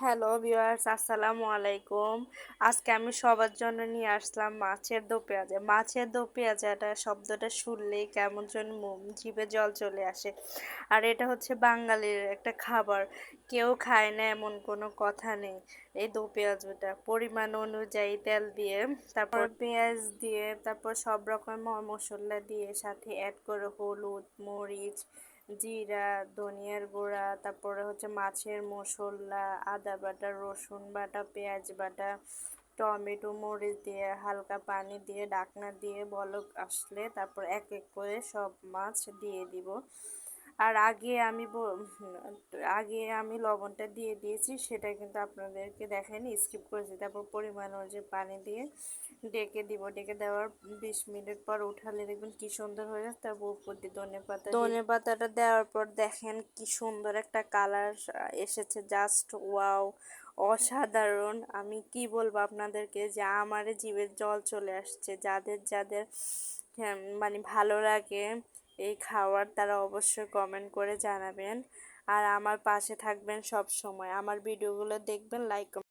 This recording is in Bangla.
হ্যালো ভিউয়ার্স, আসসালামু আলাইকুম। আজকে আমি সবার জন্য নিয়ে আসলাম মাছের দো পেঁয়াজা। মাছের দো পেঁয়াজাটা শব্দটা শুনলেই কেমন যেন জিভে জল চলে আসে। আর এটা হচ্ছে বাঙালির একটা খাবার, কেউ খায় না এমন কোনো কথা নেই। এই দো পেঁয়াজটা পরিমাণ অনুযায়ী তেল দিয়ে, তারপর পেঁয়াজ দিয়ে, তারপর সব রকম মশলা দিয়ে, সাথে অ্যাড করে হলুদ, মরিচ, জিরা, ধনিয়ার গুঁড়া, তারপরে হচ্ছে মাছের মশলা, আদা বাটা, রসুন বাটা, পেঁয়াজ বাটা, টমেটো, মরিচ দিয়ে হালকা পানি দিয়ে ঢাকনা দিয়ে বলক আসলে তারপর এক এক করে সব মাছ দিয়ে দিব। আর আগে আমি লবণটা দিয়ে দিয়েছি, সেটা কিন্তু আপনাদেরকে দেখাইনি, স্কিপ করেছি। তারপর পরিমাণ অনুযায়ী পানি দিয়ে ডেকে দিব। ডেকে দেওয়ার 20 মিনিট পর উঠালে দেখবেন কি সুন্দর হয়ে যাচ্ছে। তারপর উপর দিয়ে ধনে পাতাটা দেওয়ার পর দেখেন কি সুন্দর একটা কালার এসেছে, জাস্ট ওয়াও, অসাধারণ। আমি কি বলবো আপনাদেরকে, যে আমারে জিভে জল চলে আসছে। যাদের যাদের মানে ভালো লাগে এই খাবার, তারা অবশ্যই কমেন্ট করে জানাবেন। আর আমার পাশে থাকবেন সব সময়, আমার ভিডিওগুলো দেখবেন, লাইক